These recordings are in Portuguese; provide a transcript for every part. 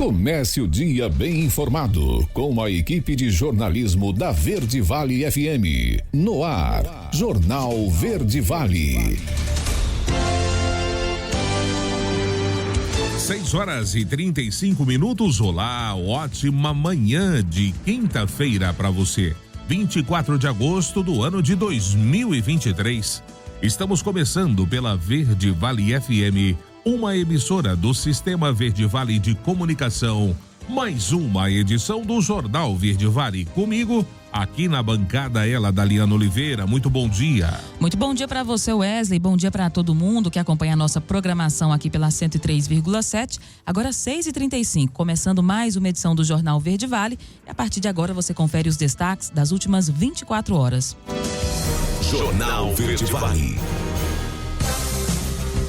Comece o dia bem informado com a equipe de jornalismo da Verde Vale FM. No ar, Jornal Verde Vale. 6h35. Olá, ótima manhã de quinta-feira para você. 24 de agosto do ano de 2023. Estamos começando pela Verde Vale FM, uma emissora do Sistema Verde Vale de Comunicação. Mais uma edição do Jornal Verde Vale. Comigo, aqui na bancada, ela, Daliana Oliveira. Muito bom dia. Muito bom dia para você, Wesley. Bom dia para todo mundo que acompanha a nossa programação aqui pela 103,7. Agora 6h35, começando mais uma edição do Jornal Verde Vale. E a partir de agora você confere os destaques das últimas 24 horas. Jornal Verde Vale.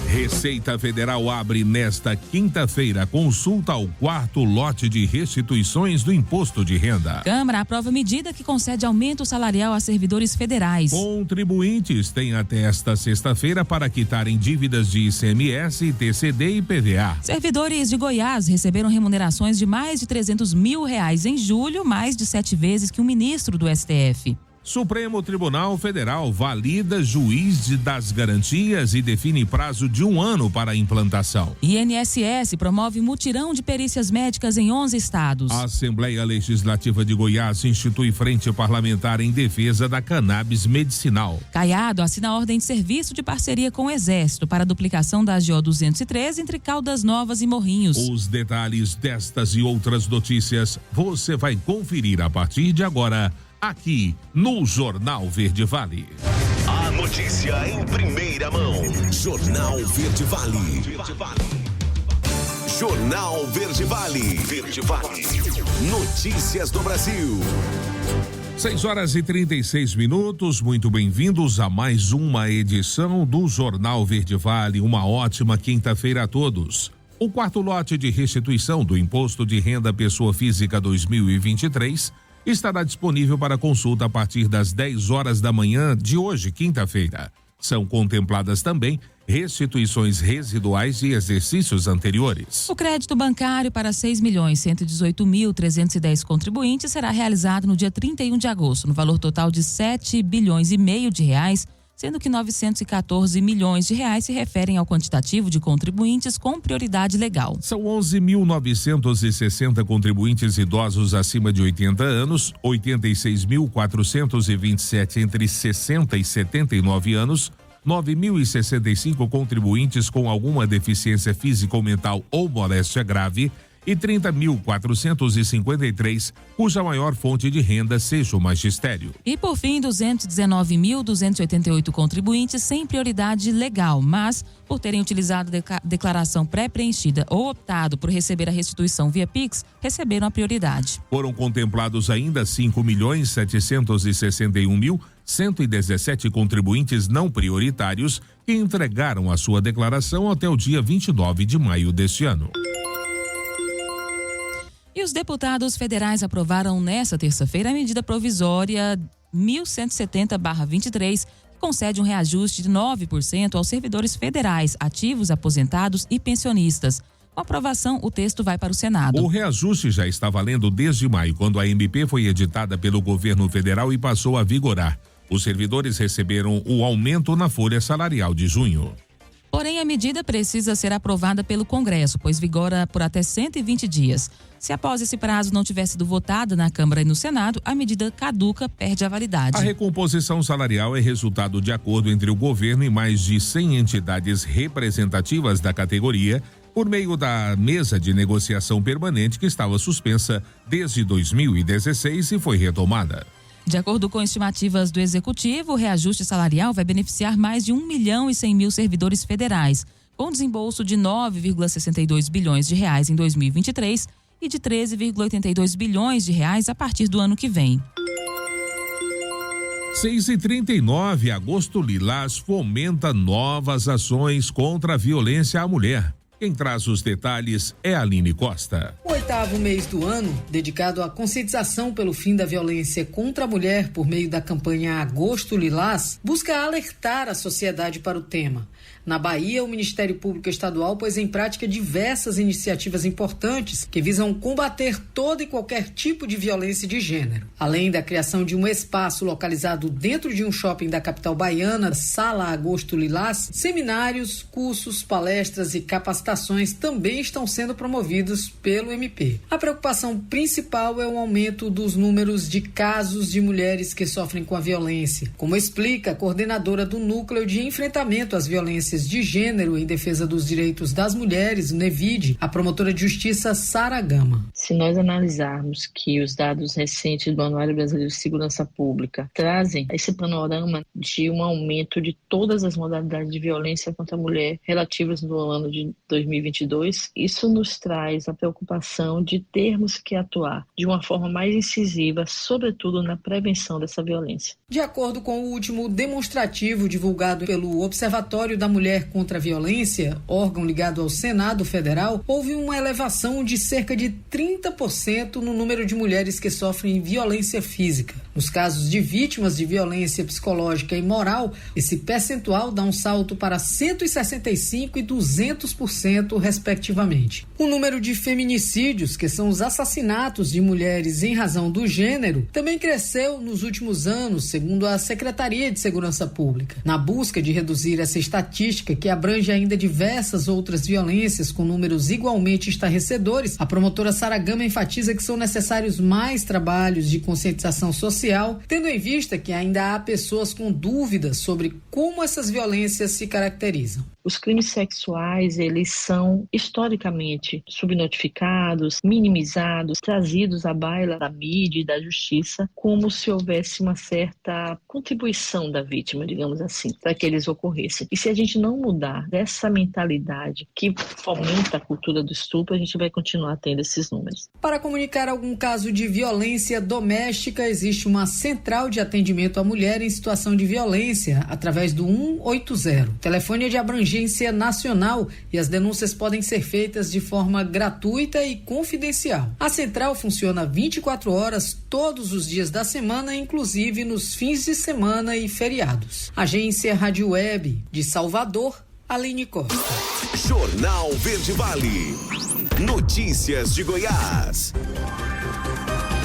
Receita Federal abre nesta quinta-feira consulta ao quarto lote de restituições do imposto de renda. Câmara aprova medida que concede aumento salarial a servidores federais. Contribuintes têm até esta sexta-feira para quitarem dívidas de ICMS, TCD e PVA. Servidores de Goiás receberam remunerações de mais de R$300 mil em julho, mais de 7 vezes que o ministro do STF. Supremo Tribunal Federal valida juiz das garantias e define prazo de 1 ano para a implantação. INSS promove mutirão de perícias médicas em 11 estados. A Assembleia Legislativa de Goiás institui frente parlamentar em defesa da cannabis medicinal. Caiado assina ordem de serviço de parceria com o Exército para a duplicação da AGO 203 entre Caldas Novas e Morrinhos. Os detalhes destas e outras notícias você vai conferir a partir de agora, aqui no Jornal Verde Vale. A notícia em primeira mão. Jornal Verde Vale. Jornal Verde Vale. Verde Vale. Notícias do Brasil. 6h36. Muito bem-vindos a mais uma edição do Jornal Verde Vale. Uma ótima quinta-feira a todos. O quarto lote de restituição do Imposto de Renda Pessoa Física 2023 estará disponível para consulta a partir das 10 horas da manhã de hoje, quinta-feira. São contempladas também restituições residuais de exercícios anteriores. O crédito bancário para 6.118.310 contribuintes será realizado no dia 31 de agosto, no valor total de R$7,5 bilhões de reais, sendo que R$914 milhões se referem ao quantitativo de contribuintes com prioridade legal. São 11.960 contribuintes idosos acima de 80 anos, 86.427 entre 60 e 79 anos, 9.065 contribuintes com alguma deficiência física ou mental ou moléstia grave e 30.453 cuja maior fonte de renda seja o magistério. E por fim, 219.288 contribuintes sem prioridade legal, mas por terem utilizado declaração pré-preenchida ou optado por receber a restituição via Pix, receberam a prioridade. Foram contemplados ainda 5.761.117 contribuintes não prioritários que entregaram a sua declaração até o dia 29 de maio deste ano. E os deputados federais aprovaram nesta terça-feira a medida provisória 1170/23, que concede um reajuste de 9% aos servidores federais, ativos, aposentados e pensionistas. Com aprovação, o texto vai para o Senado. O reajuste já está valendo desde maio, quando a MP foi editada pelo governo federal e passou a vigorar. Os servidores receberam o aumento na folha salarial de junho. Porém, a medida precisa ser aprovada pelo Congresso, pois vigora por até 120 dias. Se após esse prazo não tiver sido votada na Câmara e no Senado, a medida caduca, perde a validade. A recomposição salarial é resultado de acordo entre o governo e mais de 100 entidades representativas da categoria, por meio da mesa de negociação permanente que estava suspensa desde 2016 e foi retomada. De acordo com estimativas do Executivo, o reajuste salarial vai beneficiar mais de 1.100.000 servidores federais, com desembolso de 9,62 bilhões de reais em 2023 e de 13,82 bilhões de reais a partir do ano que vem. 6h39, Agosto Lilás fomenta novas ações contra a violência à mulher. Quem traz os detalhes é a Aline Costa. 8º mês do ano, dedicado à conscientização pelo fim da violência contra a mulher por meio da campanha Agosto Lilás, busca alertar a sociedade para o tema. Na Bahia, o Ministério Público Estadual pôs em prática diversas iniciativas importantes que visam combater todo e qualquer tipo de violência de gênero. Além da criação de um espaço localizado dentro de um shopping da capital baiana, Sala Agosto Lilás, seminários, cursos, palestras e capacitações também estão sendo promovidos pelo MP. A preocupação principal é o aumento dos números de casos de mulheres que sofrem com a violência, como explica a coordenadora do Núcleo de Enfrentamento às Violências de Gênero em Defesa dos Direitos das Mulheres, o NEVID, a promotora de justiça Sara Gama. Se nós analisarmos que os dados recentes do Anuário Brasileiro de Segurança Pública trazem esse panorama de um aumento de todas as modalidades de violência contra a mulher relativas no ano de 2022, isso nos traz a preocupação de termos que atuar de uma forma mais incisiva, sobretudo na prevenção dessa violência. De acordo com o último demonstrativo divulgado pelo Observatório da Mulher contra a Violência, órgão ligado ao Senado Federal, houve uma elevação de cerca de 30% no número de mulheres que sofrem violência física. Nos casos de vítimas de violência psicológica e moral, esse percentual dá um salto para 165% e 200%, respectivamente. O número de feminicídios, que são os assassinatos de mulheres em razão do gênero, também cresceu nos últimos anos, segundo a Secretaria de Segurança Pública. Na busca de reduzir essa estatística, que abrange ainda diversas outras violências com números igualmente estarrecedores, a promotora Sara Gama enfatiza que são necessários mais trabalhos de conscientização social, tendo em vista que ainda há pessoas com dúvidas sobre como essas violências se caracterizam. Os crimes sexuais, eles são historicamente subnotificados, minimizados, trazidos à baila da mídia e da justiça, como se houvesse uma certa contribuição da vítima, digamos assim, para que eles ocorressem. E se a gente não mudar dessa mentalidade que fomenta a cultura do estupro, a gente vai continuar tendo esses números. Para comunicar algum caso de violência doméstica, existe uma central de atendimento à mulher em situação de violência, através do 180. O telefone é de abrangência nacional e as denúncias podem ser feitas de forma gratuita e confidencial. A central funciona 24 horas todos os dias da semana, inclusive nos fins de semana e feriados. Agência Rádio Web de Salvador, Aline Costa. Jornal Verde Vale. Notícias de Goiás.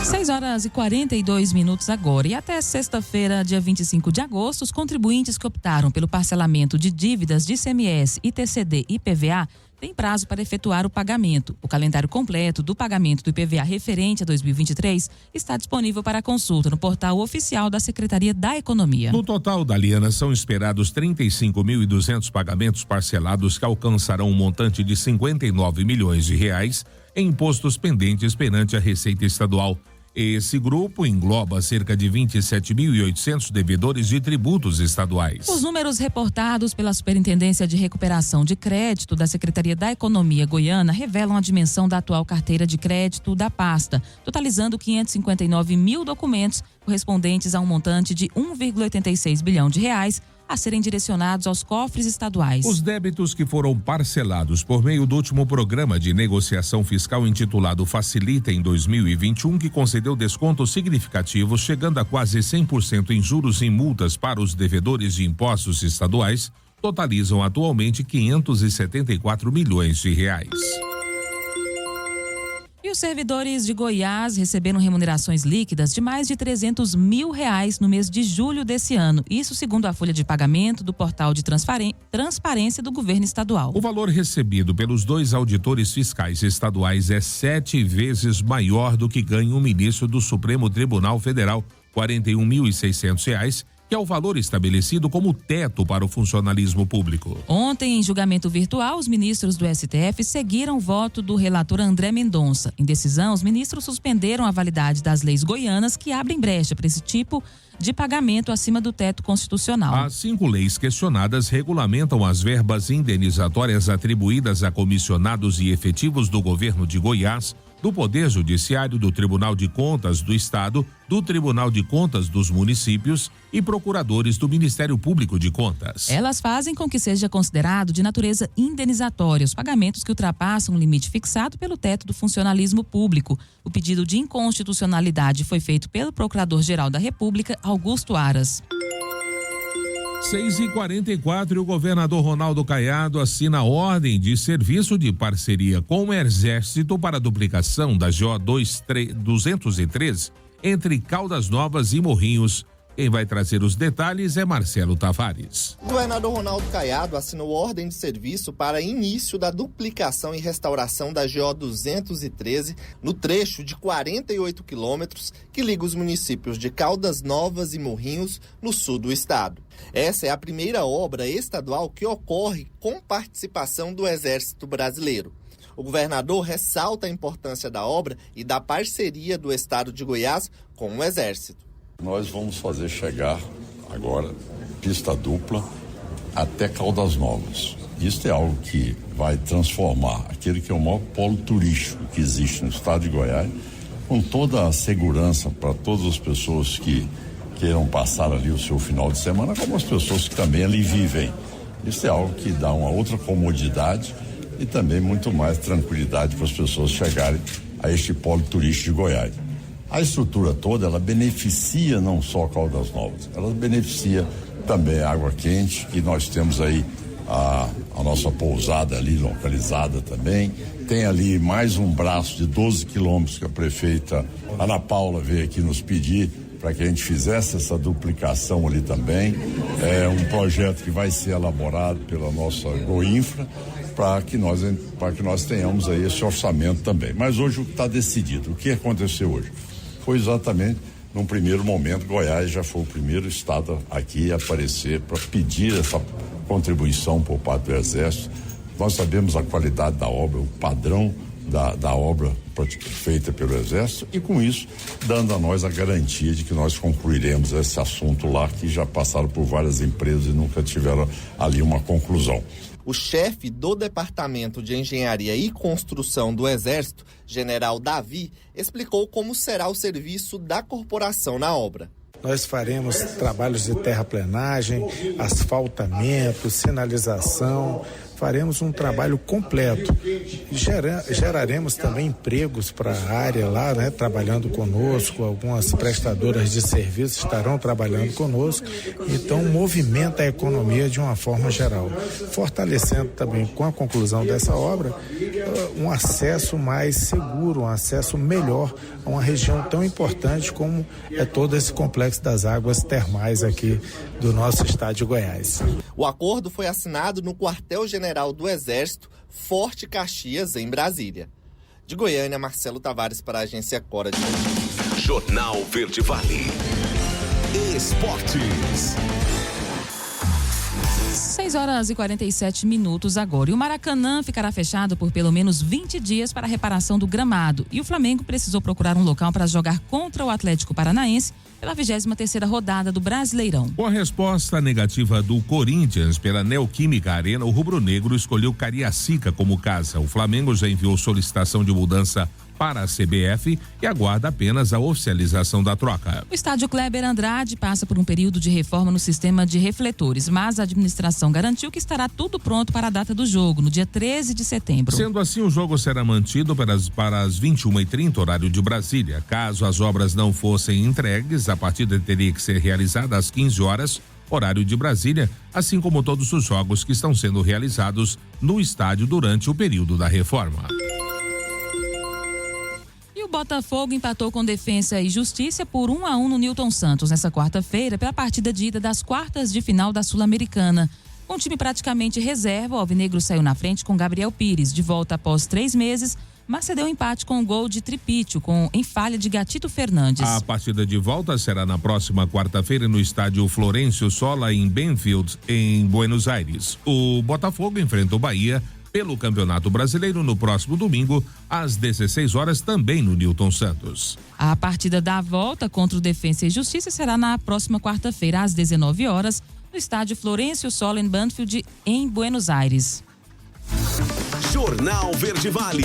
6h42 agora. E até sexta-feira, dia 25 de agosto, os contribuintes que optaram pelo parcelamento de dívidas de ICMS, ITCD e IPVA têm prazo para efetuar o pagamento. O calendário completo do pagamento do IPVA referente a 2023 está disponível para consulta no portal oficial da Secretaria da Economia. No total da alienação, esperados 35.200 pagamentos parcelados que alcançarão um montante de 59 milhões de reais em impostos pendentes perante a Receita Estadual. Esse grupo engloba cerca de 27.800 devedores de tributos estaduais. Os números reportados pela Superintendência de Recuperação de Crédito da Secretaria da Economia Goiana revelam a dimensão da atual carteira de crédito da pasta, totalizando 559 mil documentos correspondentes a um montante de 1,86 bilhão de reais a serem direcionados aos cofres estaduais. Os débitos que foram parcelados por meio do último programa de negociação fiscal intitulado Facilita em 2021, que concedeu descontos significativos, chegando a quase 100% em juros e multas para os devedores de impostos estaduais, totalizam atualmente 574 milhões de reais. E os servidores de Goiás receberam remunerações líquidas de mais de 300 mil reais no mês de julho desse ano. Isso segundo a folha de pagamento do portal de transparência do governo estadual. O valor recebido pelos 2 auditores fiscais estaduais é 7 vezes maior do que ganha o ministro do Supremo Tribunal Federal, R$ 41.600, que é o valor estabelecido como teto para o funcionalismo público. Ontem, em julgamento virtual, os ministros do STF seguiram o voto do relator André Mendonça. Em decisão, os ministros suspenderam a validade das leis goianas que abrem brecha para esse tipo de pagamento acima do teto constitucional. As 5 leis questionadas regulamentam as verbas indenizatórias atribuídas a comissionados e efetivos do governo de Goiás do Poder Judiciário, do Tribunal de Contas do Estado, do Tribunal de Contas dos municípios e procuradores do Ministério Público de Contas. Elas fazem com que seja considerado de natureza indenizatória os pagamentos que ultrapassam o limite fixado pelo teto do funcionalismo público. O pedido de inconstitucionalidade foi feito pelo Procurador-Geral da República, Augusto Aras. 6h44 e o governador Ronaldo Caiado assina a ordem de serviço de parceria com o Exército para a duplicação da GO 213 entre Caldas Novas e Morrinhos. Quem vai trazer os detalhes é Marcelo Tavares. O governador Ronaldo Caiado assinou ordem de serviço para início da duplicação e restauração da GO 213 no trecho de 48 quilômetros que liga os municípios de Caldas Novas e Morrinhos, no sul do estado. Essa é a primeira obra estadual que ocorre com participação do Exército Brasileiro. O governador ressalta a importância da obra e da parceria do estado de Goiás com o Exército. Nós vamos fazer chegar agora pista dupla até Caldas Novas. Isso é algo que vai transformar aquele que é o maior polo turístico que existe no estado de Goiás, com toda a segurança para todas as pessoas que queiram passar ali o seu final de semana, como as pessoas que também ali vivem. Isso é algo que dá uma outra comodidade e também muito mais tranquilidade para as pessoas chegarem a este polo turístico de Goiás. A estrutura toda, ela beneficia não só Caldas Novas, ela beneficia também a Água Quente, que nós temos aí a nossa pousada ali localizada também. Tem ali mais um braço de 12 quilômetros que a prefeita Ana Paula veio aqui nos pedir para que a gente fizesse essa duplicação ali também. É um projeto que vai ser elaborado pela nossa Goinfra para que nós tenhamos aí esse orçamento também. Mas hoje o que está decidido, o que aconteceu hoje? Foi exatamente, num primeiro momento, Goiás já foi o primeiro estado aqui a aparecer para pedir essa contribuição por parte do Exército. Nós sabemos a qualidade da obra, o padrão da obra feita pelo Exército e, com isso, dando a nós a garantia de que nós concluiremos esse assunto lá, que já passaram por várias empresas e nunca tiveram ali uma conclusão. O chefe do Departamento de Engenharia e Construção do Exército, General Davi, explicou como será o serviço da corporação na obra. Nós faremos trabalhos de terraplenagem, asfaltamento, sinalização, faremos um trabalho completo. Geraremos também empregos para a área lá, né, trabalhando conosco, algumas prestadoras de serviços estarão trabalhando conosco, então movimenta a economia de uma forma geral, fortalecendo também com a conclusão dessa obra um acesso mais seguro, um acesso melhor a uma região tão importante como é todo esse complexo das águas termais aqui do nosso estado de Goiás. O acordo foi assinado no quartel-general do Exército, Forte Caxias, em Brasília. De Goiânia, Marcelo Tavares para a agência Cora de Notícias. Jornal Verde Vale. Esportes. 6h47 agora. E o Maracanã ficará fechado por pelo menos 20 dias para a reparação do gramado. E o Flamengo precisou procurar um local para jogar contra o Atlético Paranaense pela 23ª rodada do Brasileirão. Com a resposta negativa do Corinthians pela Neoquímica Arena, o rubro-negro escolheu Cariacica como casa. O Flamengo já enviou solicitação de mudança para a CBF e aguarda apenas a oficialização da troca. O estádio Kleber Andrade passa por um período de reforma no sistema de refletores, mas a administração garantiu que estará tudo pronto para a data do jogo, no dia 13 de setembro. Sendo assim, o jogo será mantido para as 21h30, horário de Brasília. Caso as obras não fossem entregues, a partida teria que ser realizada às 15 horas, horário de Brasília, assim como todos os jogos que estão sendo realizados no estádio durante o período da reforma. O Botafogo empatou com Defensa e Justiça por 1-1 no Newton Santos nessa quarta-feira pela partida de ida das quartas de final da Sul-Americana. Com o time praticamente reserva, o alvinegro saiu na frente com Gabriel Pires, de volta após 3 meses, mas cedeu empate com o gol de Tripítio, em falha de Gatito Fernandes. A partida de volta será na próxima quarta-feira no estádio Florencio Sola, em Benfield, em Buenos Aires. O Botafogo enfrenta o Bahia pelo Campeonato Brasileiro no próximo domingo, às 16 horas, também no Newton Santos. A partida da volta contra o Defensa e Justiça será na próxima quarta-feira, às 19 horas, no estádio Florencio Sola, em Banfield, em Buenos Aires. Jornal Verde Vale.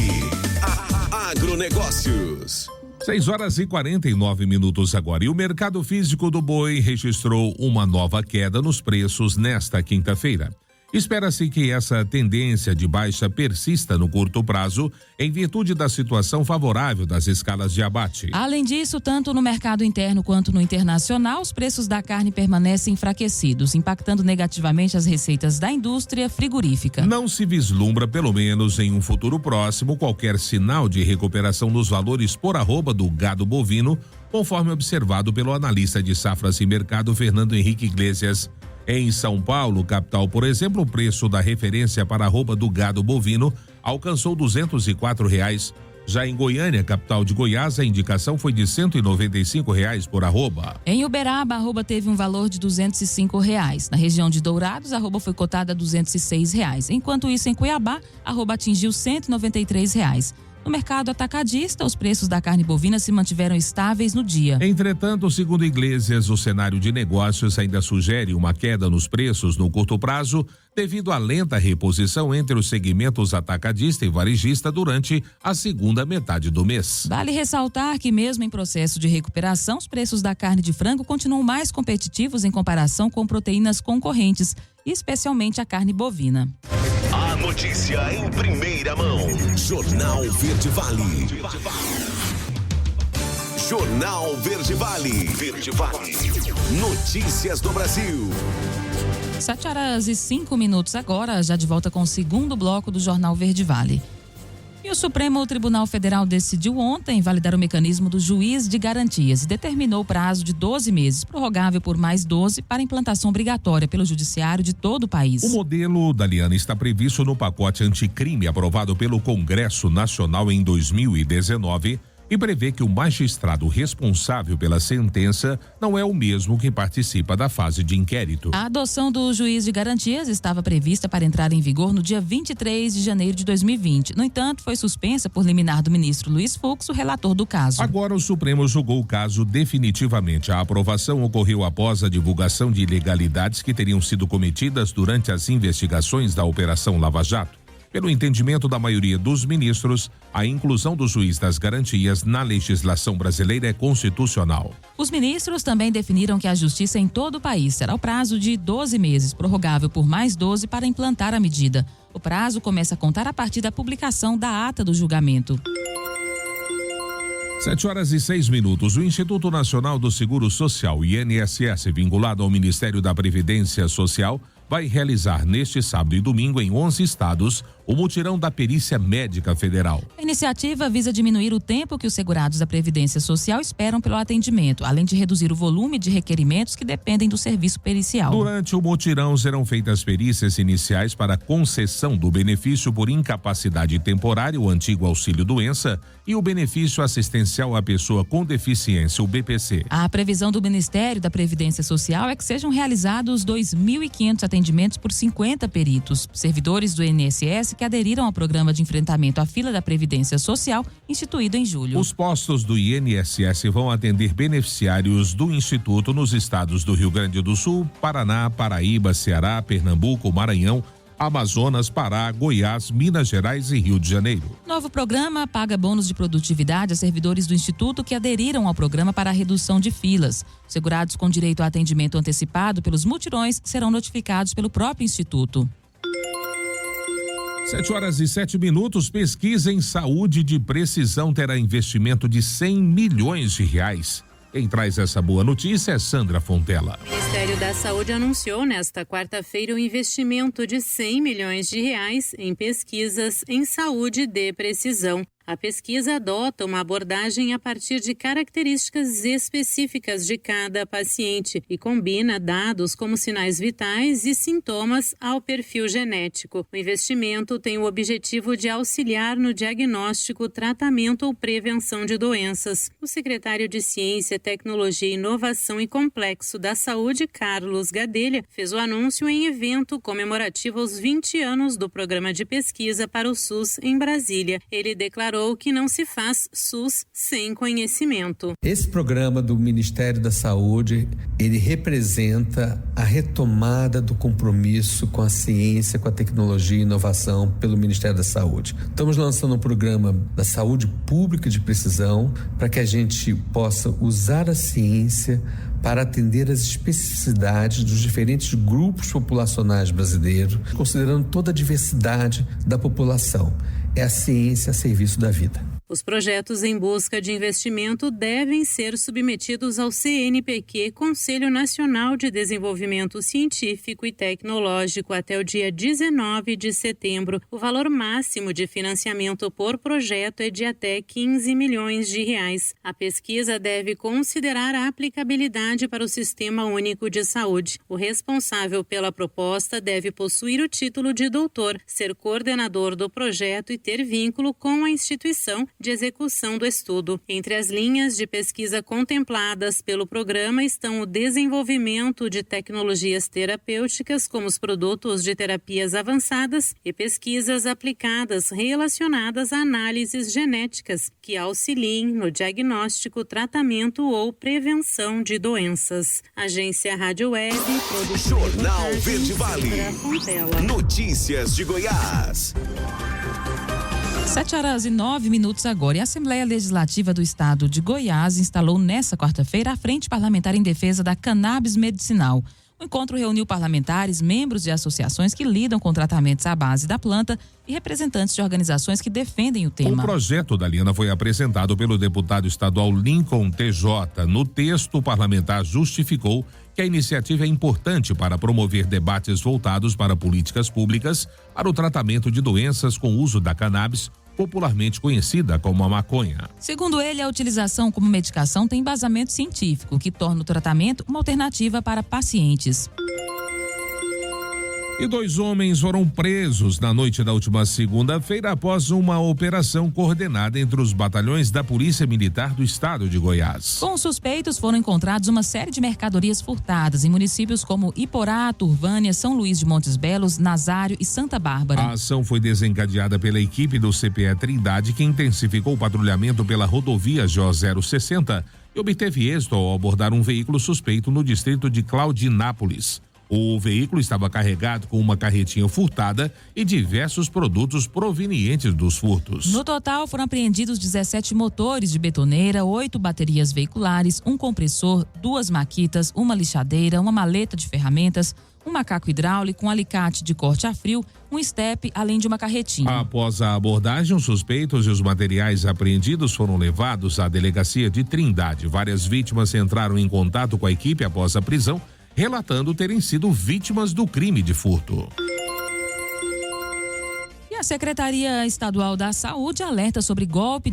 A Agronegócios. 6h49 agora. E o mercado físico do boi registrou uma nova queda nos preços nesta quinta-feira. Espera-se que essa tendência de baixa persista no curto prazo, em virtude da situação favorável das escalas de abate. Além disso, tanto no mercado interno quanto no internacional, os preços da carne permanecem enfraquecidos, impactando negativamente as receitas da indústria frigorífica. Não se vislumbra, pelo menos em um futuro próximo, qualquer sinal de recuperação nos valores por arroba do gado bovino, conforme observado pelo analista de safras e mercado Fernando Henrique Iglesias. Em São Paulo, capital, por exemplo, o preço da referência para a arroba do gado bovino alcançou R$204. Já em Goiânia, capital de Goiás, a indicação foi de R$195 por arroba. Em Uberaba, a arroba teve um valor de R$205. Na região de Dourados, a arroba foi cotada a R$206. Enquanto isso, em Cuiabá, a arroba atingiu R$193. No mercado atacadista, os preços da carne bovina se mantiveram estáveis no dia. Entretanto, segundo Iglesias, o cenário de negócios ainda sugere uma queda nos preços no curto prazo, devido à lenta reposição entre os segmentos atacadista e varejista durante a segunda metade do mês. Vale ressaltar que, mesmo em processo de recuperação, os preços da carne de frango continuam mais competitivos em comparação com proteínas concorrentes, especialmente a carne bovina. A notícia em primeira mão. Jornal Verde Vale. Jornal Verde Vale. Verde Vale. Notícias do Brasil. 7h05 agora, já de volta com o segundo bloco do Jornal Verde Vale. E o Supremo Tribunal Federal decidiu ontem validar o mecanismo do juiz de garantias e determinou o prazo de 12 meses, prorrogável por mais 12, para implantação obrigatória pelo judiciário de todo o país. O modelo, Daliana, está previsto no pacote anticrime aprovado pelo Congresso Nacional em 2019 e prevê que o magistrado responsável pela sentença não é o mesmo que participa da fase de inquérito. A adoção do juiz de garantias estava prevista para entrar em vigor no dia 23 de janeiro de 2020. No entanto, foi suspensa por liminar do ministro Luiz Fux, o relator do caso. Agora o Supremo julgou o caso definitivamente. A aprovação ocorreu após a divulgação de ilegalidades que teriam sido cometidas durante as investigações da Operação Lava Jato. Pelo entendimento da maioria dos ministros, a inclusão do juiz das garantias na legislação brasileira é constitucional. Os ministros também definiram que a justiça em todo o país terá o prazo de 12 meses, prorrogável por mais 12 para implantar a medida. O prazo começa a contar a partir da publicação da ata do julgamento. 7h06. O Instituto Nacional do Seguro Social, INSS, vinculado ao Ministério da Previdência Social, vai realizar neste sábado e domingo em 11 estados o mutirão da Perícia Médica Federal. A iniciativa visa diminuir o tempo que os segurados da Previdência Social esperam pelo atendimento, além de reduzir o volume de requerimentos que dependem do serviço pericial. Durante o mutirão serão feitas perícias iniciais para concessão do benefício por incapacidade temporária, o antigo auxílio-doença, e o benefício assistencial à pessoa com deficiência, o BPC. A previsão do Ministério da Previdência Social é que sejam realizados 2.500 atendimentos por 50 peritos, servidores do INSS que aderiram ao programa de enfrentamento à fila da Previdência Social, instituído em julho. Os postos do INSS vão atender beneficiários do Instituto nos estados do Rio Grande do Sul, Paraná, Paraíba, Ceará, Pernambuco, Maranhão, Amazonas, Pará, Goiás, Minas Gerais e Rio de Janeiro. Novo programa paga bônus de produtividade a servidores do Instituto que aderiram ao programa para a redução de filas. Segurados com direito a atendimento antecipado pelos mutirões serão notificados pelo próprio Instituto. 7h07. Pesquisa em saúde de precisão terá investimento de R$100 milhões. Quem traz essa boa notícia é Sandra Fontela. O Ministério da Saúde anunciou nesta quarta-feira o investimento de R$100 milhões em pesquisas em saúde de precisão. A pesquisa adota uma abordagem a partir de características específicas de cada paciente e combina dados como sinais vitais e sintomas ao perfil genético. O investimento tem o objetivo de auxiliar no diagnóstico, tratamento ou prevenção de doenças. O secretário de Ciência, Tecnologia, Inovação e Complexo da Saúde, Carlos Gadelha, fez o anúncio em evento comemorativo aos 20 anos do programa de pesquisa para o SUS em Brasília. Ele declarou declarou que não se faz SUS sem conhecimento. Esse programa do Ministério da Saúde, ele representa a retomada do compromisso com a ciência, com a tecnologia e inovação pelo Ministério da Saúde. Estamos lançando um programa da saúde pública de precisão para que a gente possa usar a ciência para atender as especificidades dos diferentes grupos populacionais brasileiros, considerando toda a diversidade da população. É a ciência a serviço da vida. Os projetos em busca de investimento devem ser submetidos ao CNPq, Conselho Nacional de Desenvolvimento Científico e Tecnológico, até o dia 19 de setembro. O valor máximo de financiamento por projeto é de até 15 milhões de reais. A pesquisa deve considerar a aplicabilidade para o Sistema Único de Saúde. O responsável pela proposta deve possuir o título de doutor, ser coordenador do projeto e ter vínculo com a instituição de execução do estudo. Entre as linhas de pesquisa contempladas pelo programa estão o desenvolvimento de tecnologias terapêuticas, como os produtos de terapias avançadas, e pesquisas aplicadas relacionadas a análises genéticas que auxiliem no diagnóstico, tratamento ou prevenção de doenças. Agência Rádio Web, produção Jornal Verde Vale. Notícias de Goiás. 7h09 agora. E a Assembleia Legislativa do Estado de Goiás instalou nesta quarta-feira a Frente Parlamentar em Defesa da Cannabis Medicinal. O encontro reuniu parlamentares, membros de associações que lidam com tratamentos à base da planta e representantes de organizações que defendem o tema. O projeto da Lina foi apresentado pelo deputado estadual Lincoln TJ. No texto, o parlamentar justificou que a iniciativa é importante para promover debates voltados para políticas públicas para o tratamento de doenças com uso da cannabis, popularmente conhecida como a maconha. Segundo ele, a utilização como medicação tem embasamento científico, que torna o tratamento uma alternativa para pacientes. E 2 homens foram presos na noite da última segunda-feira após uma operação coordenada entre os batalhões da Polícia Militar do Estado de Goiás. Com os suspeitos foram encontrados uma série de mercadorias furtadas em municípios como Iporá, Turvânia, São Luís de Montes Belos, Nazário e Santa Bárbara. A ação foi desencadeada pela equipe do CPE Trindade, que intensificou o patrulhamento pela rodovia GO 060 e obteve êxito ao abordar um veículo suspeito no distrito de Claudinápolis. O veículo estava carregado com uma carretinha furtada e diversos produtos provenientes dos furtos. No total, foram apreendidos 17 motores de betoneira, 8 baterias veiculares, um compressor, 2 maquitas, uma lixadeira, uma maleta de ferramentas, um macaco hidráulico, um alicate de corte a frio, um estepe, além de uma carretinha. Após a abordagem, os suspeitos e os materiais apreendidos foram levados à delegacia de Trindade. Várias vítimas entraram em contato com a equipe após a prisão, relatando terem sido vítimas do crime de furto. E a Secretaria Estadual da Saúde alerta sobre golpe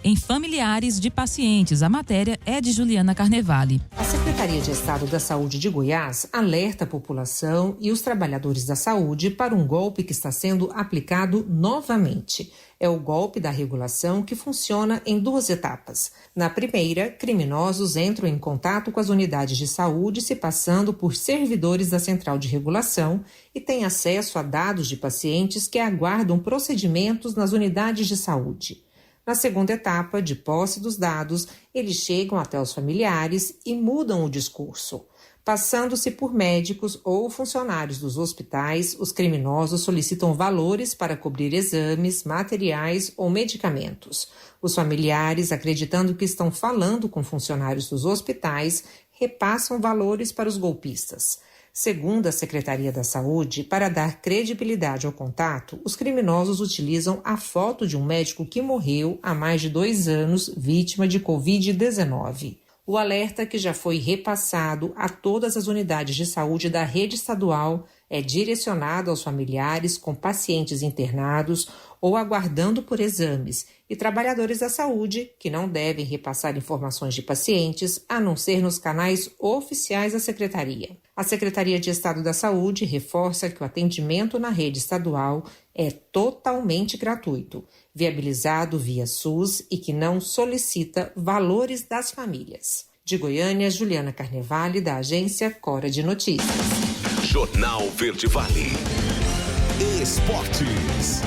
em familiares de pacientes. A matéria é de Juliana Carnevale. A Secretaria de Estado da Saúde de Goiás alerta a população e os trabalhadores da saúde para um golpe que está sendo aplicado novamente. É o golpe da regulação, que funciona em 2 etapas. Na primeira, criminosos entram em contato com as unidades de saúde se passando por servidores da Central de Regulação e têm acesso a dados de pacientes que aguardam procedimentos nas unidades de saúde. Na segunda etapa, de posse dos dados, eles chegam até os familiares e mudam o discurso. Passando-se por médicos ou funcionários dos hospitais, os criminosos solicitam valores para cobrir exames, materiais ou medicamentos. Os familiares, acreditando que estão falando com funcionários dos hospitais, repassam valores para os golpistas. Segundo a Secretaria da Saúde, para dar credibilidade ao contato, os criminosos utilizam a foto de um médico que morreu há mais de 2 anos, vítima de Covid-19. O alerta, que já foi repassado a todas as unidades de saúde da rede estadual, é direcionado aos familiares com pacientes internados ou aguardando por exames e trabalhadores da saúde que não devem repassar informações de pacientes a não ser nos canais oficiais da Secretaria. A Secretaria de Estado da Saúde reforça que o atendimento na rede estadual é totalmente gratuito, viabilizado via SUS e que não solicita valores das famílias. De Goiânia, Juliana Carnevale, da agência Cora de Notícias. Jornal Verde Vale. Esportes.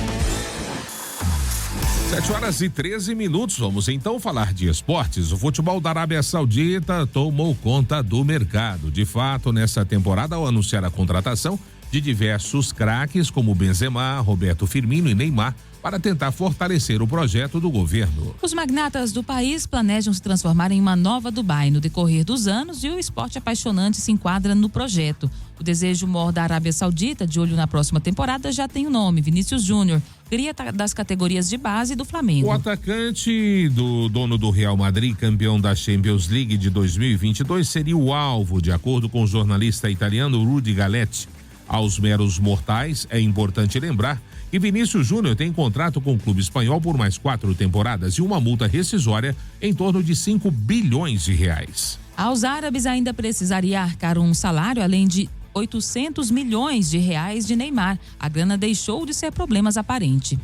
7h13. Vamos então falar de esportes. O futebol da Arábia Saudita tomou conta do mercado. De fato, nessa temporada, ao anunciar a contratação de diversos craques como Benzema, Roberto Firmino e Neymar, para tentar fortalecer o projeto do governo. Os magnatas do país planejam se transformar em uma nova Dubai no decorrer dos anos e o esporte apaixonante se enquadra no projeto. O desejo maior da Arábia Saudita, de olho na próxima temporada, já tem o nome: Vinícius Júnior, cria das categorias de base do Flamengo. O atacante do dono do Real Madrid, campeão da Champions League de 2022, seria o alvo, de acordo com o jornalista italiano Rudy Galetti. Aos meros mortais, é importante lembrar que Vinícius Júnior tem contrato com o clube espanhol por mais 4 temporadas e uma multa rescisória em torno de 5 bilhões de reais. Aos árabes ainda precisaria arcar um salário além de 800 milhões de reais de Neymar. A grana deixou de ser problemas aparente.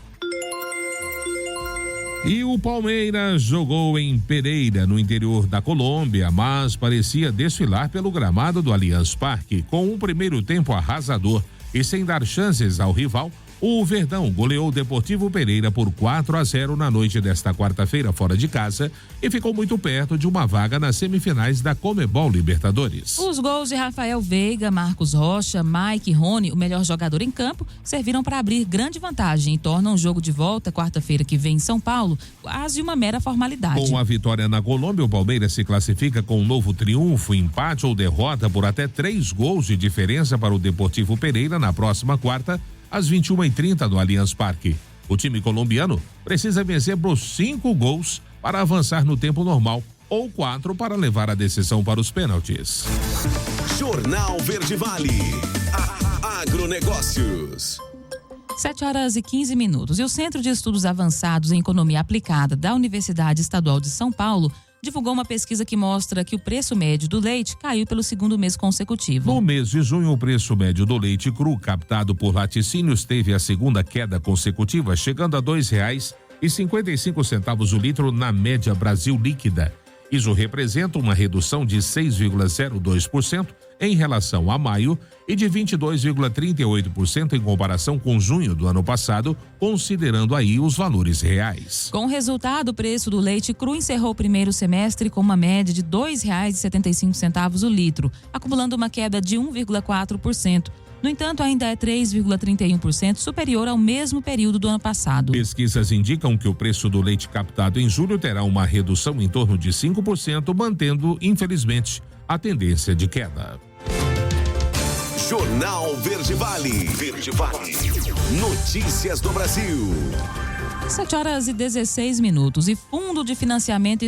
E o Palmeiras jogou em Pereira, no interior da Colômbia, mas parecia desfilar pelo gramado do Allianz Parque, com um primeiro tempo arrasador e sem dar chances ao rival. O Verdão goleou o Deportivo Pereira por 4-0 na noite desta quarta-feira fora de casa e ficou muito perto de uma vaga nas semifinais da Conmebol Libertadores. Os gols de Rafael Veiga, Marcos Rocha, Mike e Rony, o melhor jogador em campo, serviram para abrir grande vantagem e tornam o jogo de volta quarta-feira que vem em São Paulo quase uma mera formalidade. Com a vitória na Colômbia, o Palmeiras se classifica com um novo triunfo, empate ou derrota por até 3 gols de diferença para o Deportivo Pereira na próxima quarta, às 21h30 no Allianz Parque. O time colombiano precisa vencer por 5 gols para avançar no tempo normal ou 4 para levar a decisão para os pênaltis. Jornal Verde Vale. Agronegócios. 7h15. E o Centro de Estudos Avançados em Economia Aplicada da Universidade Estadual de São Paulo divulgou uma pesquisa que mostra que o preço médio do leite caiu pelo 2º mês consecutivo. No mês de junho, o preço médio do leite cru captado por laticínios teve a segunda queda consecutiva, chegando a R$ 2,55 o litro na média Brasil líquida. Isso representa uma redução de 6,02% em relação a maio e de 22,38% em comparação com junho do ano passado, considerando aí os valores reais. Com o resultado, o preço do leite cru encerrou o primeiro semestre com uma média de R$ 2,75 o litro, acumulando uma queda de 1,4%. No entanto, ainda é 3,31% superior ao mesmo período do ano passado. Pesquisas indicam que o preço do leite captado em julho terá uma redução em torno de 5%, mantendo, infelizmente, a tendência de queda. Jornal Verde Vale. Verde Vale. Notícias do Brasil. 7h16. E Fundo de Financiamento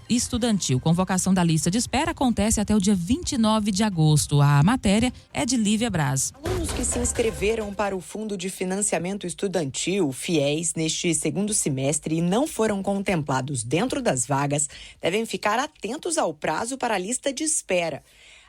Estudantil. Convocação da lista de espera acontece até o dia 29 de agosto. A matéria é de Lívia Braz. Alunos que se inscreveram para o Fundo de Financiamento Estudantil, FIES, neste segundo semestre e não foram contemplados dentro das vagas, devem ficar atentos ao prazo para a lista de espera.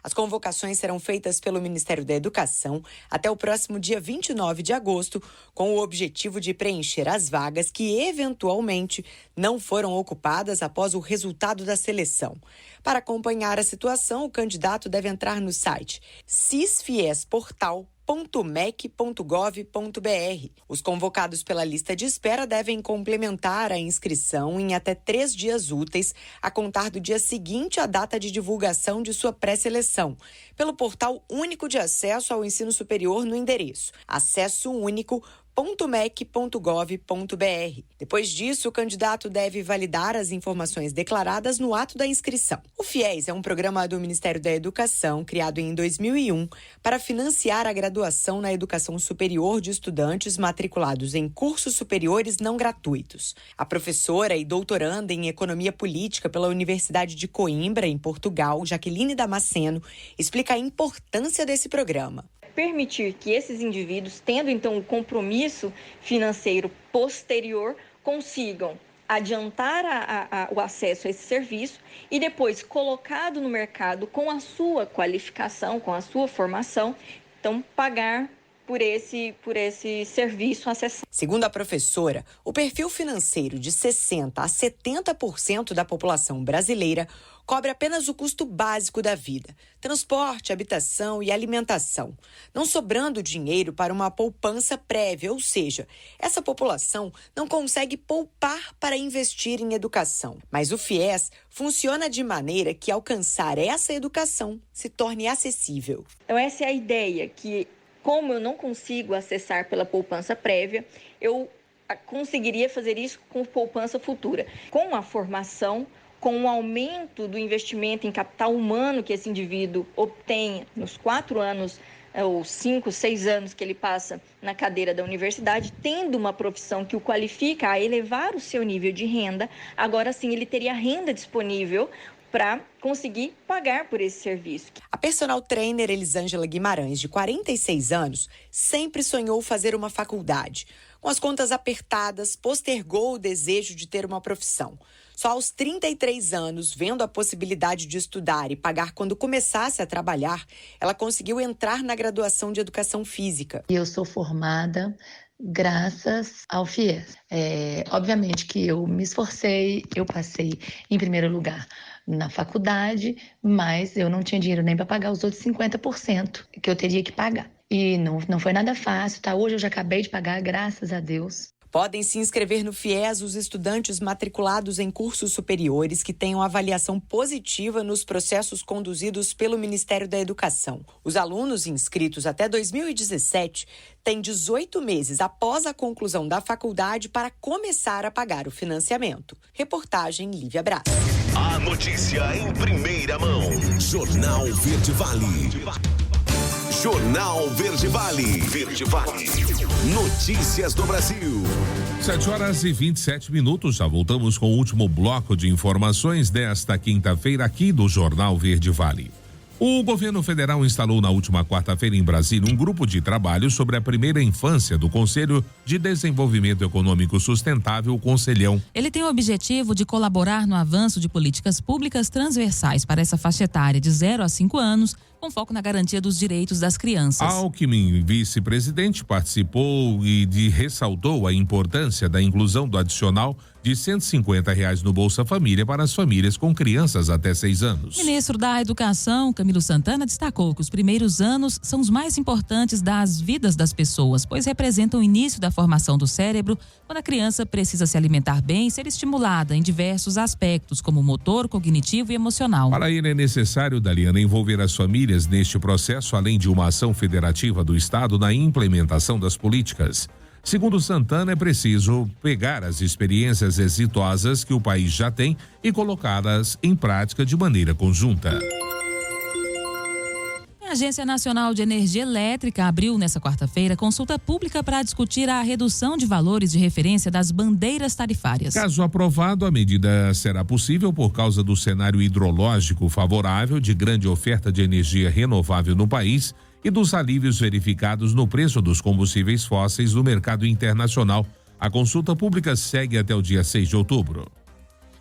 As convocações serão feitas pelo Ministério da Educação até o próximo dia 29 de agosto, com o objetivo de preencher as vagas que, eventualmente, não foram ocupadas após o resultado da seleção. Para acompanhar a situação, o candidato deve entrar no site cisfiesportal.mec.gov.br. Os convocados pela lista de espera devem complementar a inscrição em até 3 dias úteis, a contar do dia seguinte à data de divulgação de sua pré-seleção, pelo Portal Único de Acesso ao Ensino Superior no endereço acessounico.mec.gov.br. Depois disso, o candidato deve validar as informações declaradas no ato da inscrição. O FIES é um programa do Ministério da Educação, criado em 2001, para financiar a graduação na educação superior de estudantes matriculados em cursos superiores não gratuitos. A professora e doutoranda em Economia Política pela Universidade de Coimbra, em Portugal, Jaqueline Damasceno, explica a importância desse programa. Permitir que esses indivíduos, tendo então um compromisso financeiro posterior, consigam adiantar o acesso a esse serviço e depois, colocado no mercado com a sua qualificação, com a sua formação, então pagar por esse serviço acessado. Segundo a professora, o perfil financeiro de 60% a 70% da população brasileira cobre apenas o custo básico da vida: transporte, habitação e alimentação, não sobrando dinheiro para uma poupança prévia, ou seja, essa população não consegue poupar para investir em educação. Mas o FIES funciona de maneira que alcançar essa educação se torne acessível. Então essa é a ideia, que como eu não consigo acessar pela poupança prévia, eu conseguiria fazer isso com poupança futura. Com a formação, com o aumento do investimento em capital humano que esse indivíduo obtém nos 4 anos ou 5, 6 anos que ele passa na cadeira da universidade, tendo uma profissão que o qualifica a elevar o seu nível de renda, agora sim ele teria renda disponível para conseguir pagar por esse serviço. A personal trainer Elisângela Guimarães, de 46 anos, sempre sonhou fazer uma faculdade. Com as contas apertadas, postergou o desejo de ter uma profissão. Só aos 33 anos, vendo a possibilidade de estudar e pagar quando começasse a trabalhar, ela conseguiu entrar na graduação de Educação Física. Eu sou formada graças ao FIES. Obviamente que eu me esforcei, eu passei em primeiro lugar na faculdade, mas eu não tinha dinheiro nem para pagar os outros 50% que eu teria que pagar. E não foi nada fácil, tá? Hoje eu já acabei de pagar, graças a Deus. Podem se inscrever no FIES os estudantes matriculados em cursos superiores que tenham avaliação positiva nos processos conduzidos pelo Ministério da Educação. Os alunos inscritos até 2017 têm 18 meses após a conclusão da faculdade para começar a pagar o financiamento. Reportagem Lívia Braz. A notícia em primeira mão. Jornal Verde Vale. Jornal Verde Vale. Verde Vale. Notícias do Brasil. 7h27. Já voltamos com o último bloco de informações desta quinta-feira aqui do Jornal Verde Vale. O governo federal instalou na última quarta-feira em Brasília um grupo de trabalho sobre a primeira infância do Conselho de Desenvolvimento Econômico Sustentável, o Conselhão. Ele tem o objetivo de colaborar no avanço de políticas públicas transversais para essa faixa etária de 0 a 5 anos, com foco na garantia dos direitos das crianças. Alckmin, vice-presidente, participou e ressaltou a importância da inclusão do adicional de R$150 no Bolsa Família para as famílias com crianças até 6 anos. O ministro da Educação, Camilo Santana, destacou que os primeiros anos são os mais importantes das vidas das pessoas, pois representam o início da formação do cérebro, quando a criança precisa se alimentar bem e ser estimulada em diversos aspectos, como motor, cognitivo e emocional. Para ele é necessário, Daliana, envolver as famílias neste processo, além de uma ação federativa do Estado na implementação das políticas. Segundo Santana, é preciso pegar as experiências exitosas que o país já tem e colocá-las em prática de maneira conjunta. A Agência Nacional de Energia Elétrica abriu nesta quarta-feira consulta pública para discutir a redução de valores de referência das bandeiras tarifárias. Caso aprovado, a medida será possível por causa do cenário hidrológico favorável, de grande oferta de energia renovável no país e dos alívios verificados no preço dos combustíveis fósseis no mercado internacional. A consulta pública segue até o dia 6 de outubro.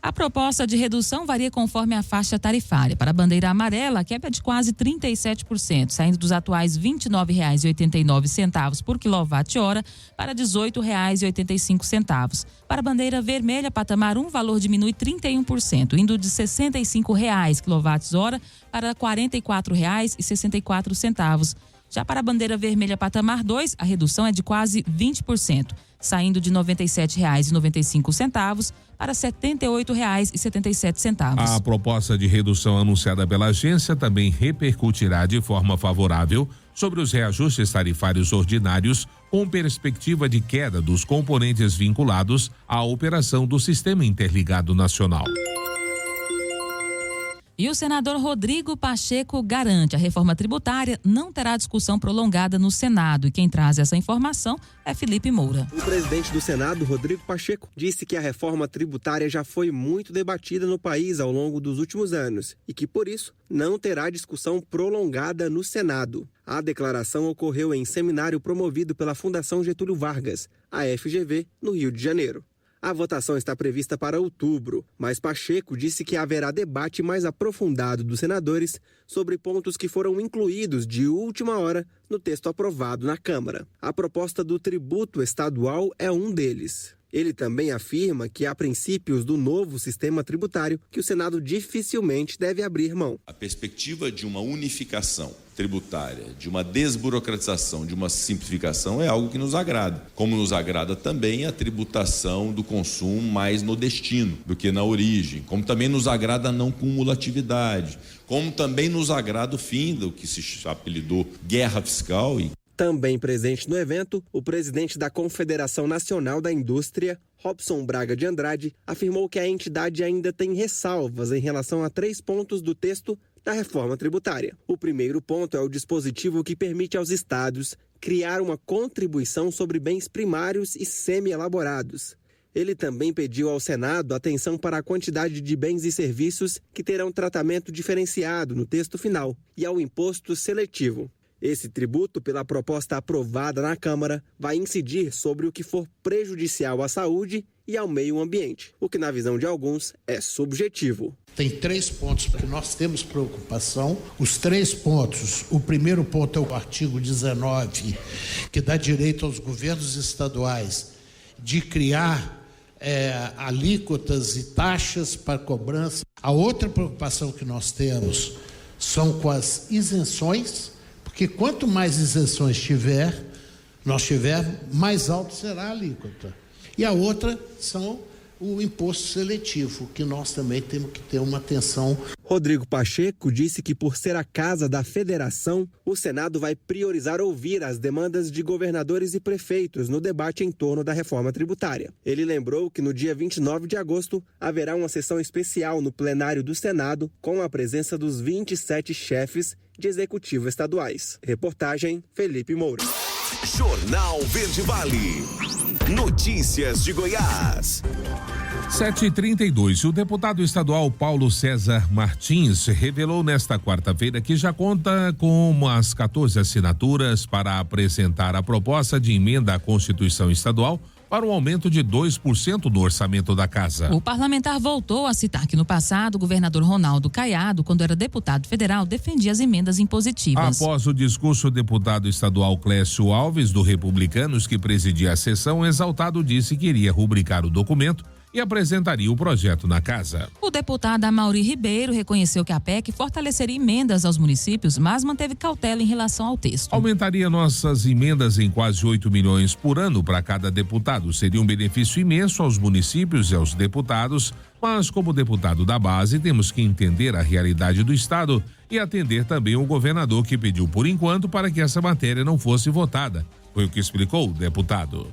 A proposta de redução varia conforme a faixa tarifária. Para a bandeira amarela, a queda é de quase 37%, saindo dos atuais R$ 29,89 por quilowatt-hora para R$ 18,85. Para a bandeira vermelha, patamar 1, valor diminui 31%, indo de R$ 65,00 quilowatt-hora para R$ 44,64. Já para a bandeira vermelha patamar 2, a redução é de quase 20%, saindo de R$ 97,95 para R$ 78,77. A proposta de redução anunciada pela agência também repercutirá de forma favorável sobre os reajustes tarifários ordinários, com perspectiva de queda dos componentes vinculados à operação do Sistema Interligado Nacional. E o senador Rodrigo Pacheco garante: a reforma tributária não terá discussão prolongada no Senado. E quem traz essa informação é Felipe Moura. O presidente do Senado, Rodrigo Pacheco, disse que a reforma tributária já foi muito debatida no país ao longo dos últimos anos e que, por isso, não terá discussão prolongada no Senado. A declaração ocorreu em seminário promovido pela Fundação Getúlio Vargas, a FGV, no Rio de Janeiro. A votação está prevista para outubro, mas Pacheco disse que haverá debate mais aprofundado dos senadores sobre pontos que foram incluídos de última hora no texto aprovado na Câmara. A proposta do tributo estadual é um deles. Ele também afirma que há princípios do novo sistema tributário que o Senado dificilmente deve abrir mão. A perspectiva de uma unificação tributária, de uma desburocratização, de uma simplificação é algo que nos agrada. Como nos agrada também a tributação do consumo mais no destino do que na origem. Como também nos agrada a não cumulatividade. Como também nos agrada o fim do que se apelidou guerra fiscal. Também presente no evento, o presidente da Confederação Nacional da Indústria, Robson Braga de Andrade, afirmou que a entidade ainda tem ressalvas em relação a 3 pontos do texto da reforma tributária. O primeiro ponto é o dispositivo que permite aos estados criar uma contribuição sobre bens primários e semi-elaborados. Ele também pediu ao Senado atenção para a quantidade de bens e serviços que terão tratamento diferenciado no texto final e ao imposto seletivo. Esse tributo, pela proposta aprovada na Câmara, vai incidir sobre o que for prejudicial à saúde e ao meio ambiente, o que, na visão de alguns, é subjetivo. Tem 3 pontos que nós temos preocupação. Os 3 pontos, o primeiro ponto é o artigo 19, que dá direito aos governos estaduais de criar alíquotas e taxas para cobrança. A outra preocupação que nós temos são com as isenções, porque quanto mais isenções nós tivermos, mais alto será a alíquota. E a outra são o imposto seletivo, que nós também temos que ter uma atenção. Rodrigo Pacheco disse que, por ser a casa da federação, o Senado vai priorizar ouvir as demandas de governadores e prefeitos no debate em torno da reforma tributária. Ele lembrou que no dia 29 de agosto haverá uma sessão especial no plenário do Senado com a presença dos 27 chefes de executivo estaduais. Reportagem Felipe Moura. Jornal Verde Vale. Notícias de Goiás. 7h32. O deputado estadual Paulo César Martins revelou nesta quarta-feira que já conta com umas 14 assinaturas para apresentar a proposta de emenda à Constituição Estadual para um aumento de 2% no orçamento da casa. O parlamentar voltou a citar que no passado o governador Ronaldo Caiado, quando era deputado federal, defendia as emendas impositivas. Após o discurso, o deputado estadual Clécio Alves, do Republicanos, que presidia a sessão, exaltado, disse que iria rubricar o documento e apresentaria o projeto na casa. O deputado Amaury Ribeiro reconheceu que a PEC fortaleceria emendas aos municípios, mas manteve cautela em relação ao texto. Aumentaria nossas emendas em quase 8 milhões por ano para cada deputado. Seria um benefício imenso aos municípios e aos deputados, mas como deputado da base, temos que entender a realidade do estado e atender também o governador, que pediu por enquanto para que essa matéria não fosse votada. Foi o que explicou o deputado.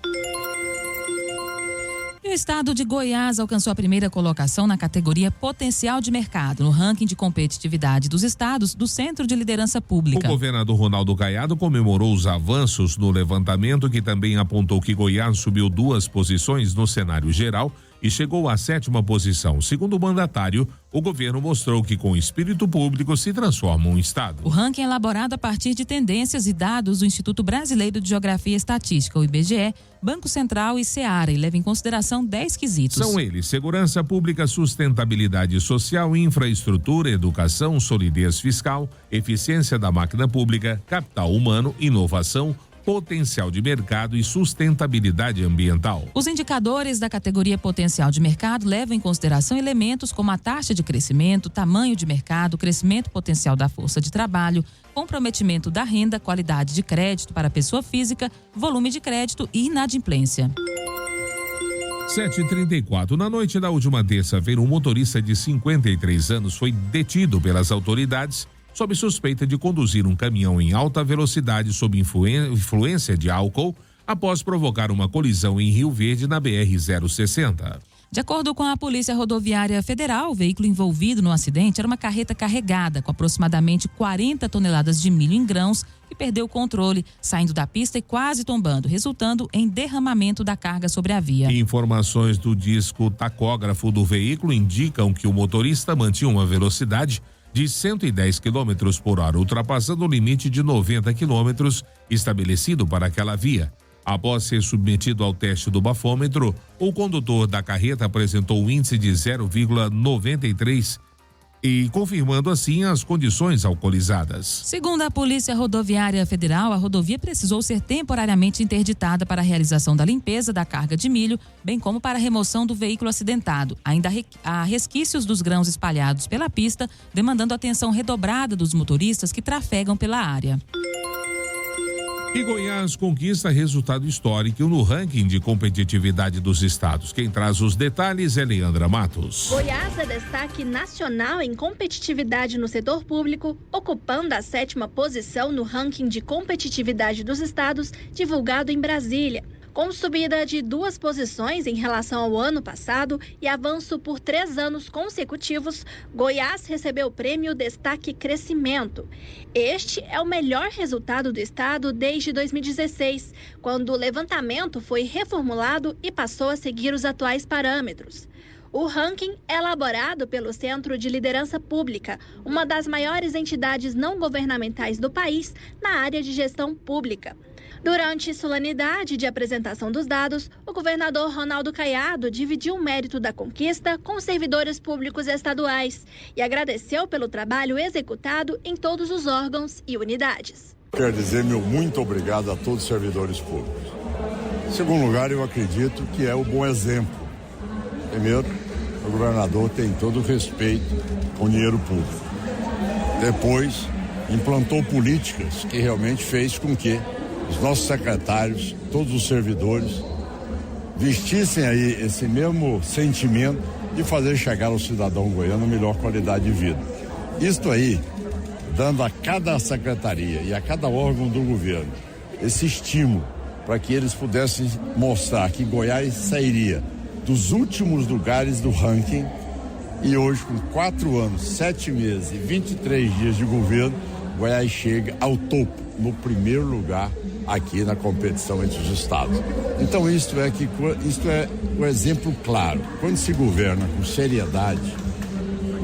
O estado de Goiás alcançou a primeira colocação na categoria Potencial de Mercado, no ranking de competitividade dos estados do Centro de Liderança Pública. O governador Ronaldo Caiado comemorou os avanços no levantamento, que também apontou que Goiás subiu 2 posições no cenário geral e chegou à 7ª posição. Segundo o mandatário, o governo mostrou que com espírito público se transforma um estado. O ranking é elaborado a partir de tendências e dados do Instituto Brasileiro de Geografia e Estatística, o IBGE, Banco Central e Seara, e leva em consideração 10 quesitos. São eles: segurança pública, sustentabilidade social, infraestrutura, educação, solidez fiscal, eficiência da máquina pública, capital humano, inovação, potencial de mercado e sustentabilidade ambiental. Os indicadores da categoria Potencial de Mercado levam em consideração elementos como a taxa de crescimento, tamanho de mercado, crescimento potencial da força de trabalho, comprometimento da renda, qualidade de crédito para a pessoa física, volume de crédito e inadimplência. 7h34. Na noite da última terça-feira, um motorista de 53 anos foi detido pelas autoridades sob suspeita de conduzir um caminhão em alta velocidade sob influência de álcool após provocar uma colisão em Rio Verde, na BR-060. De acordo com a Polícia Rodoviária Federal, o veículo envolvido no acidente era uma carreta carregada com aproximadamente 40 toneladas de milho em grãos, que perdeu o controle, saindo da pista e quase tombando, resultando em derramamento da carga sobre a via. Informações do disco tacógrafo do veículo indicam que o motorista mantinha uma velocidade de 110 km por hora, ultrapassando o limite de 90 km estabelecido para aquela via. Após ser submetido ao teste do bafômetro, o condutor da carreta apresentou um índice de 0,93 e confirmando assim as condições alcoolizadas. Segundo a Polícia Rodoviária Federal, a rodovia precisou ser temporariamente interditada para a realização da limpeza da carga de milho, bem como para a remoção do veículo acidentado. Ainda há resquícios dos grãos espalhados pela pista, demandando atenção redobrada dos motoristas que trafegam pela área. E Goiás conquista resultado histórico no ranking de competitividade dos estados. Quem traz os detalhes é Leandra Matos. Goiás é destaque nacional em competitividade no setor público, ocupando a 7ª posição no ranking de competitividade dos estados divulgado em Brasília. Com subida de 2 posições em relação ao ano passado e avanço por 3 anos consecutivos, Goiás recebeu o prêmio Destaque Crescimento. Este é o melhor resultado do estado desde 2016, quando o levantamento foi reformulado e passou a seguir os atuais parâmetros. O ranking é elaborado pelo Centro de Liderança Pública, uma das maiores entidades não governamentais do país na área de gestão pública. Durante solenidade de apresentação dos dados, o governador Ronaldo Caiado dividiu o mérito da conquista com os servidores públicos estaduais e agradeceu pelo trabalho executado em todos os órgãos e unidades. Quero dizer meu muito obrigado a todos os servidores públicos. Em segundo lugar, eu acredito que é o bom exemplo. Primeiro, o governador tem todo o respeito com o dinheiro público. Depois, implantou políticas que realmente fez com que os nossos secretários, todos os servidores, vestissem aí esse mesmo sentimento de fazer chegar ao cidadão goiano a melhor qualidade de vida. Isto aí, dando a cada secretaria e a cada órgão do governo esse estímulo para que eles pudessem mostrar que Goiás sairia dos últimos lugares do ranking e hoje, com 4 anos, 7 meses e 23 dias de governo, Goiás chega ao topo, no primeiro lugar aqui na competição entre os estados. Então isto é um exemplo claro. Quando se governa com seriedade,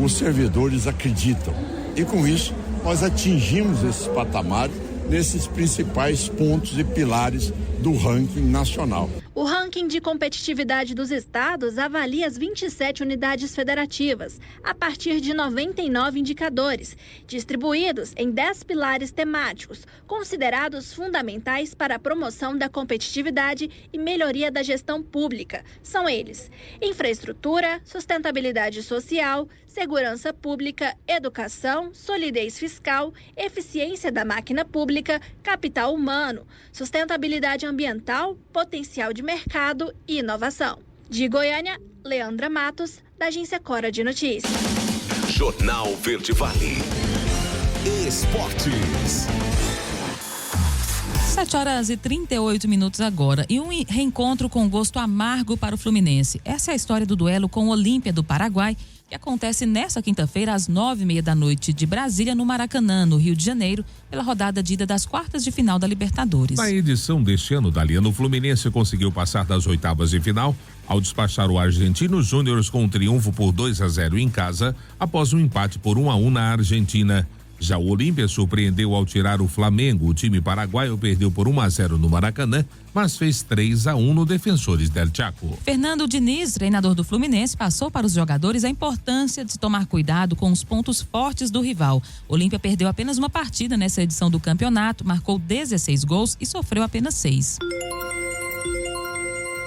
os servidores acreditam. E com isso nós atingimos esses patamares nesses principais pontos e pilares do ranking nacional. O ranking de competitividade dos estados avalia as 27 unidades federativas, a partir de 99 indicadores, distribuídos em 10 pilares temáticos, considerados fundamentais para a promoção da competitividade e melhoria da gestão pública. São eles: infraestrutura, sustentabilidade social, segurança pública, educação, solidez fiscal, eficiência da máquina pública, capital humano, sustentabilidade ambiental, potencial de mercado e inovação. De Goiânia, Leandra Matos, da Agência Cora de Notícias. Jornal Verde Vale. Esportes. 7h38 agora. E um reencontro com gosto amargo para o Fluminense. Essa é a história do duelo com o Olímpia do Paraguai, que acontece nesta quinta-feira às 9h30 de Brasília, no Maracanã, no Rio de Janeiro, pela rodada de ida das quartas de final da Libertadores. Na edição deste ano, Daliano, o Fluminense conseguiu passar das oitavas de final ao despachar o Argentinos Júnior com um triunfo por 2-0 em casa, após um empate por 1-1 na Argentina. Já o Olímpia surpreendeu ao tirar o Flamengo. O time paraguaio perdeu por 1-0 no Maracanã, mas fez 3-1 no Defensores del Chaco. Fernando Diniz, treinador do Fluminense, passou para os jogadores a importância de tomar cuidado com os pontos fortes do rival. O Olímpia perdeu apenas uma partida nessa edição do campeonato, marcou 16 gols e sofreu apenas 6.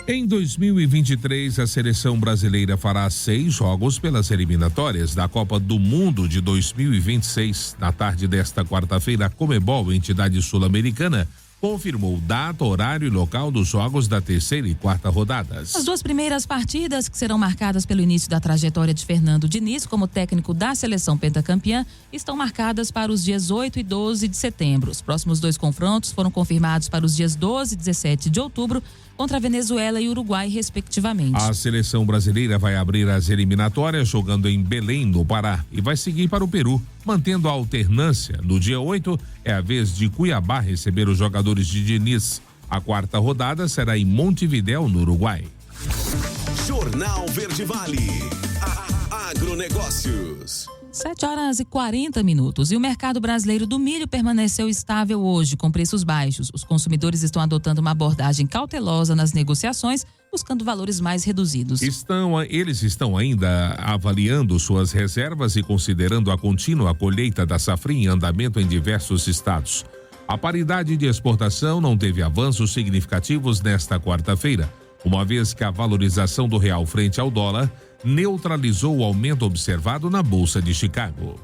Em 2023, a seleção brasileira fará 6 jogos pelas eliminatórias da Copa do Mundo de 2026. Na tarde desta quarta-feira, a Conmebol, entidade sul-americana, confirmou data, horário e local dos jogos da 3ª e 4ª rodadas. As 2 primeiras partidas, que serão marcadas pelo início da trajetória de Fernando Diniz como técnico da seleção pentacampeã, estão marcadas para os dias 8 e 12 de setembro. Os próximos 2 confrontos foram confirmados para os dias 12 e 17 de outubro, contra a Venezuela e Uruguai, respectivamente. A seleção brasileira vai abrir as eliminatórias jogando em Belém, no Pará, e vai seguir para o Peru, mantendo a alternância. No dia 8, é a vez de Cuiabá receber os jogadores de Diniz. A 4ª rodada será em Montevidéu, no Uruguai. Jornal Verde Vale. Agronegócios. 7h40. E o mercado brasileiro do milho permaneceu estável hoje, com preços baixos. Os consumidores estão adotando uma abordagem cautelosa nas negociações, buscando valores mais reduzidos. Eles estão ainda avaliando suas reservas e considerando a contínua colheita da safrinha em andamento em diversos estados. A paridade de exportação não teve avanços significativos nesta quarta-feira, uma vez que a valorização do real frente ao dólar neutralizou o aumento observado na Bolsa de Chicago.